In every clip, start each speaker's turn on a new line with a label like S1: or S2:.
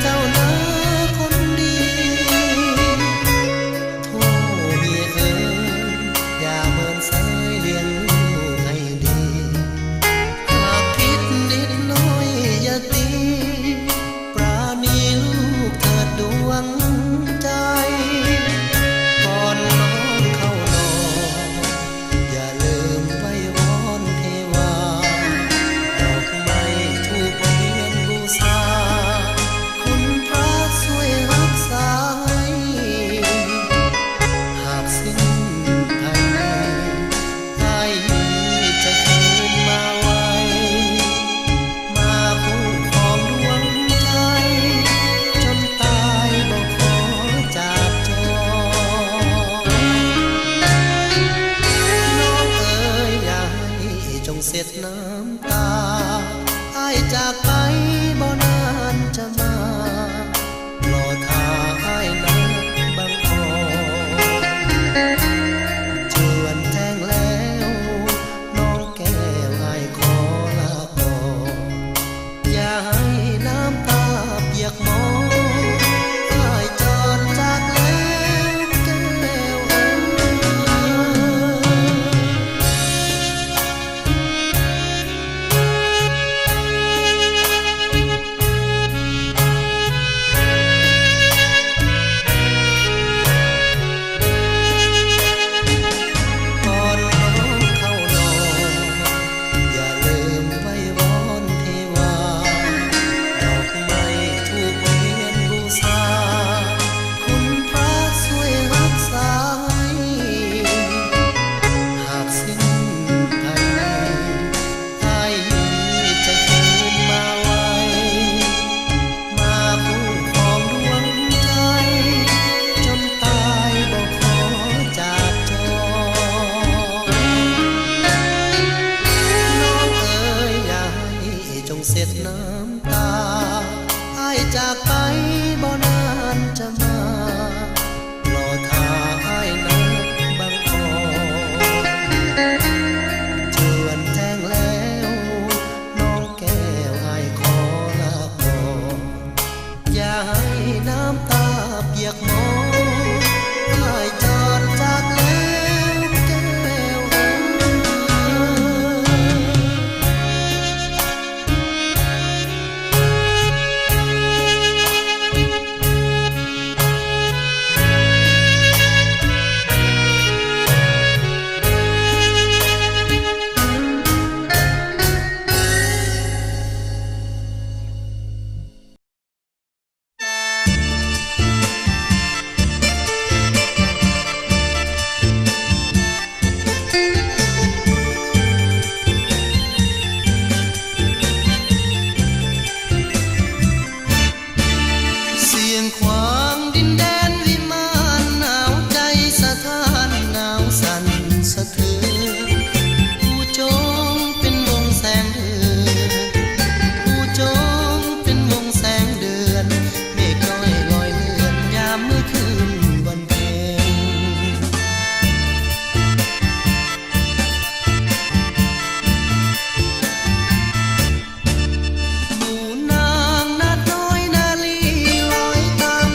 S1: จ้านะคนดีโทษเมียเอ๋ยอย่าเมินเสยเลี้ยงลูกให้ดีหากผิดนิดน้อยอย่าตีปราณีลูกเถิดดวงใจก่อนน้องเข้านอนอย่าลืมไว้วอนเทวาดอกไม้ทูบเทียนบูชาคุณพระช่วยรักษาหากสิ้นภายในให้จะคืนมาไว้มาคู่ครองดวงใจจนตายบ่ขอจากจรน้องเอ๋ยอย่าให้จงเสียดน้ำตาอ้ายจากไปบ่นานจะมารอท่าอ้ายนักบางคอนเจือนแจ้งแล้วน้องแก้วอ้ายขอลาก่อนอย่าให้น้ำตาเปียกหมอนอ้ายจอดจากแล้วแก้วเอ๋ก่อนน้องเข้านอนอย่าลืมไว้วอนเทวาดอกไม้ทูบเทียนบูชาคุณพระช่วยรักษาหากสิ้นภายในให้จะคืนมาไว้มาคู่ครองดวงใจจนตายบ่ขอจากจรน้องเอ๋ยอย่าให้จงเสียดน้ำตาอ้ายจากไปบ่นานจะมารอท่าอ้ายนักบางคอนเจือนแจ้งแล้วน้องแก้วอ้ายขอลาก่อนอย่าให้น้ำตาเปียกหมอนอ้ายจอดจากแล้วแก้วเอ๋เสียงขวางดินแดนวิมานหนาวใจสะท้านหนาวสั่นสะเทือนผู้จงเป็นวงแสงเดือนผู้จงเป็นวงแสงเดือนเมฆน้อยลอยเลือนยามเมื่อคืนวันเพ็ญหมู่นางนาดน้อยนาลีลอยตาม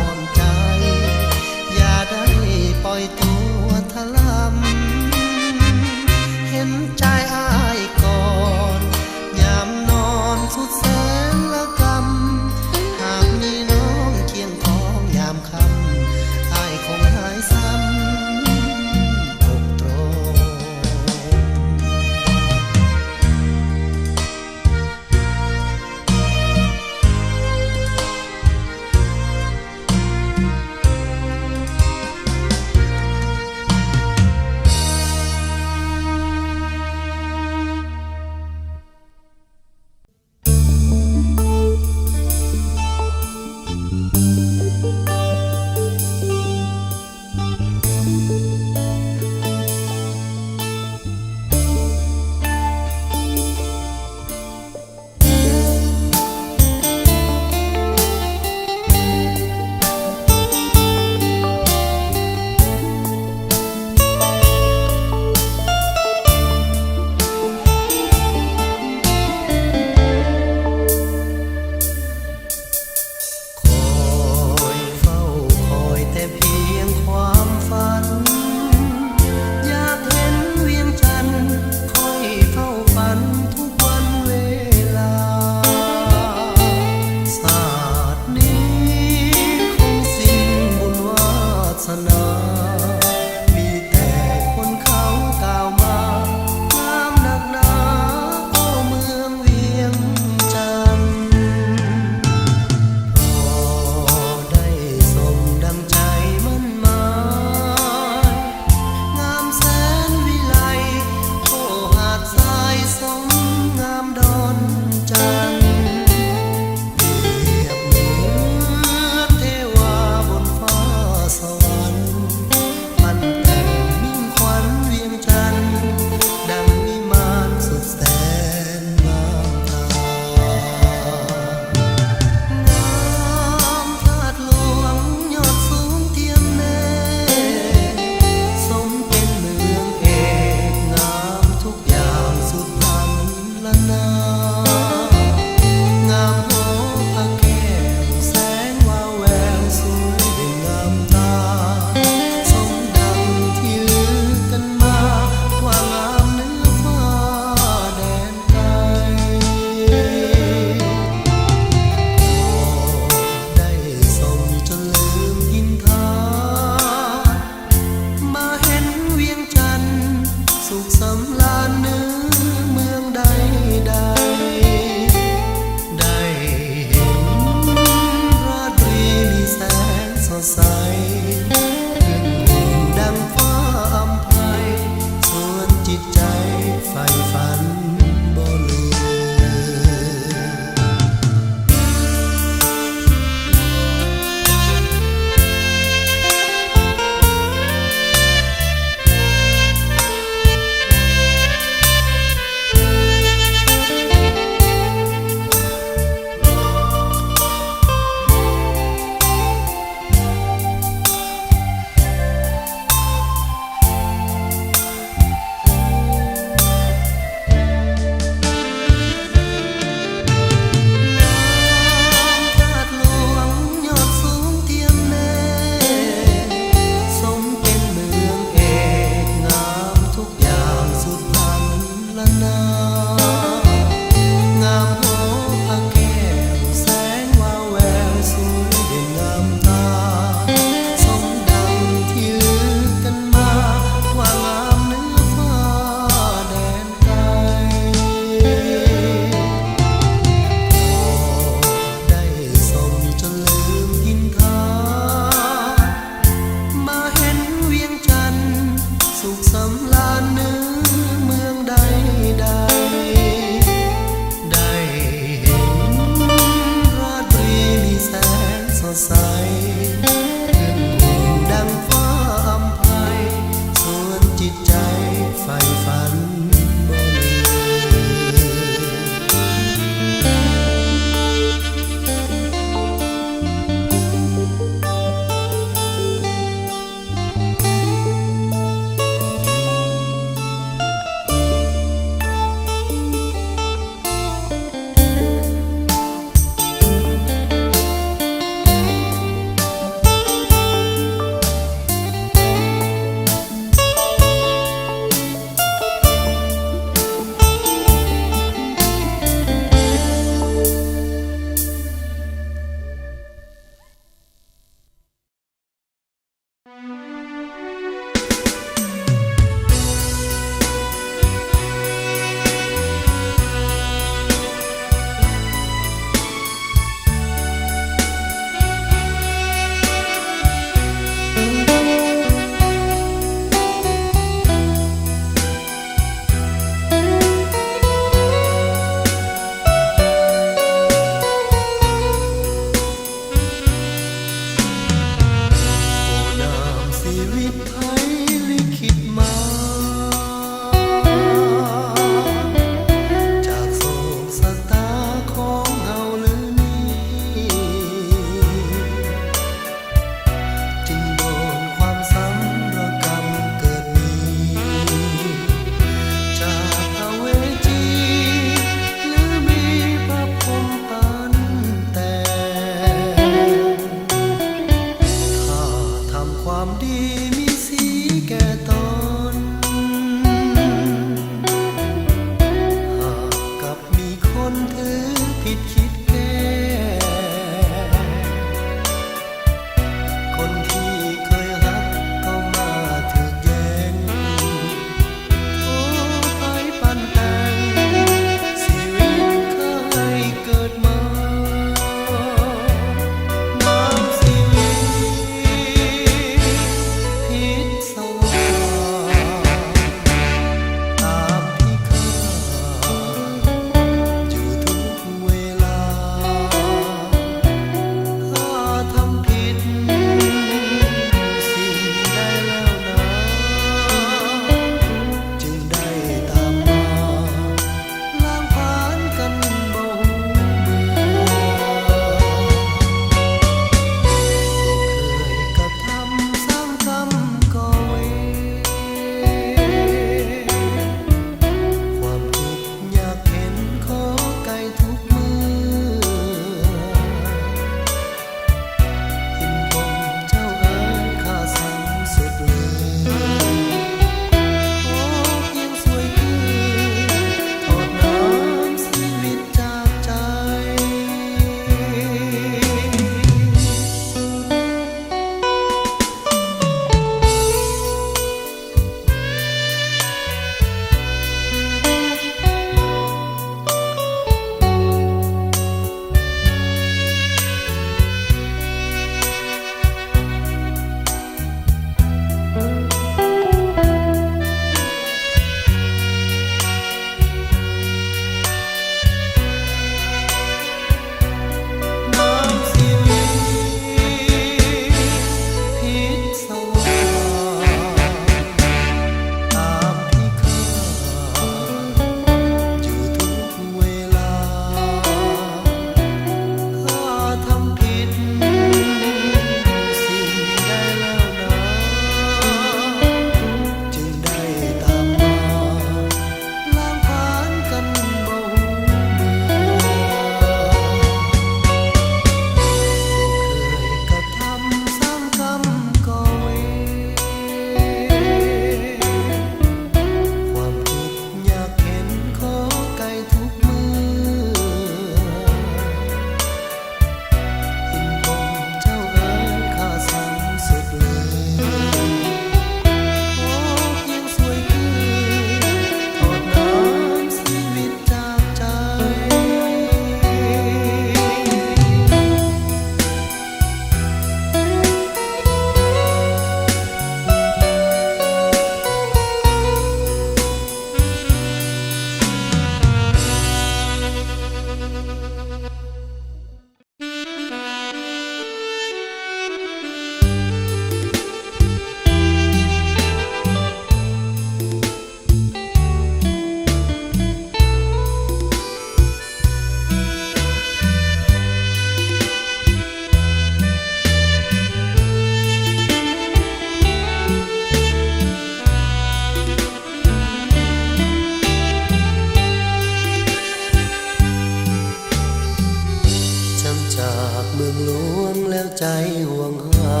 S1: ใจห่วงหา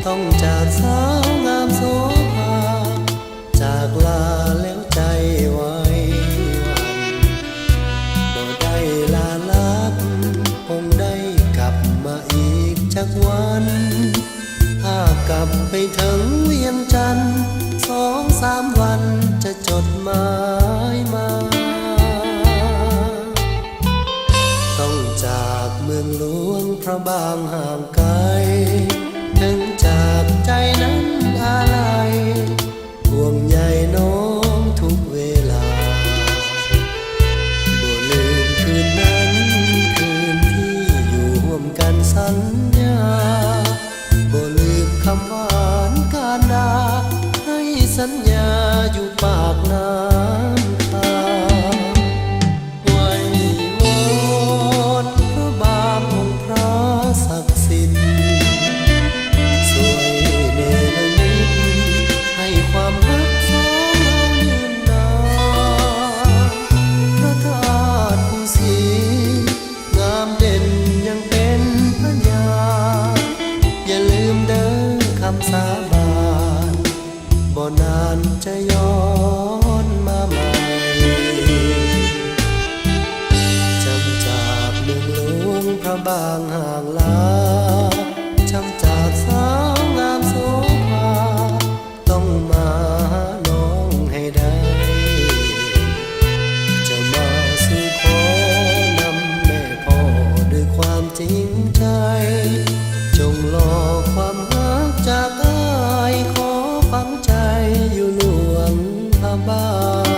S1: ต้องจากสาวงามโสภาจากลาแล้วใจไว้วันบ่ได้ลาลับคงได้กลับมาอีกจักวันถ้ากลับไปถึงเวียงจันทร์2-3 วันจะจดหมายมาต้องจากเมืองหลวงพระบางห่างไกลถึงจากใจนั้นอะไรห่วงใยน้องทุกเวลาบ่ลืมคืนนั้นคืนที่อยู่ร่วมกันสัญญาบ่ลืมคำหวานการดาให้สัญญาอยู่ปากน้ำตาไว้วอนพระบางองค์พระศักดิ์สิทธิ์ช่วยเนรมิตให้ความรักสองเรายืนนานพระธาตุภูสีงามเด่นยังเป็นพยานอย่าลืมเด้อคำสาบานบ่นานจะย้อนมาใหม่จำจากเมืองหลวงพระบางห่างลาจำจากสาวงามโสภาต้องมาหาน้องให้ได้จะมาสู่ขอนำแม่พ่อด้วยความจริงใจจงรอความรักจากอ้ายขอฝังใจอยู่หลวงพระบาง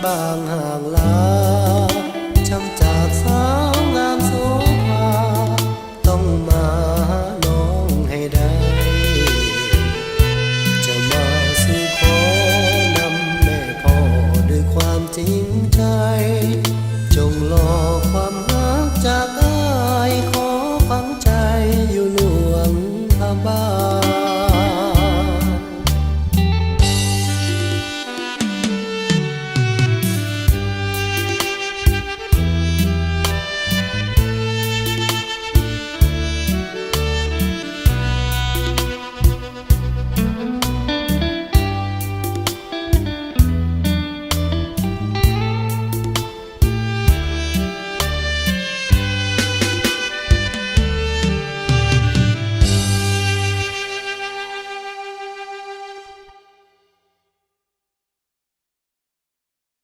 S1: บาง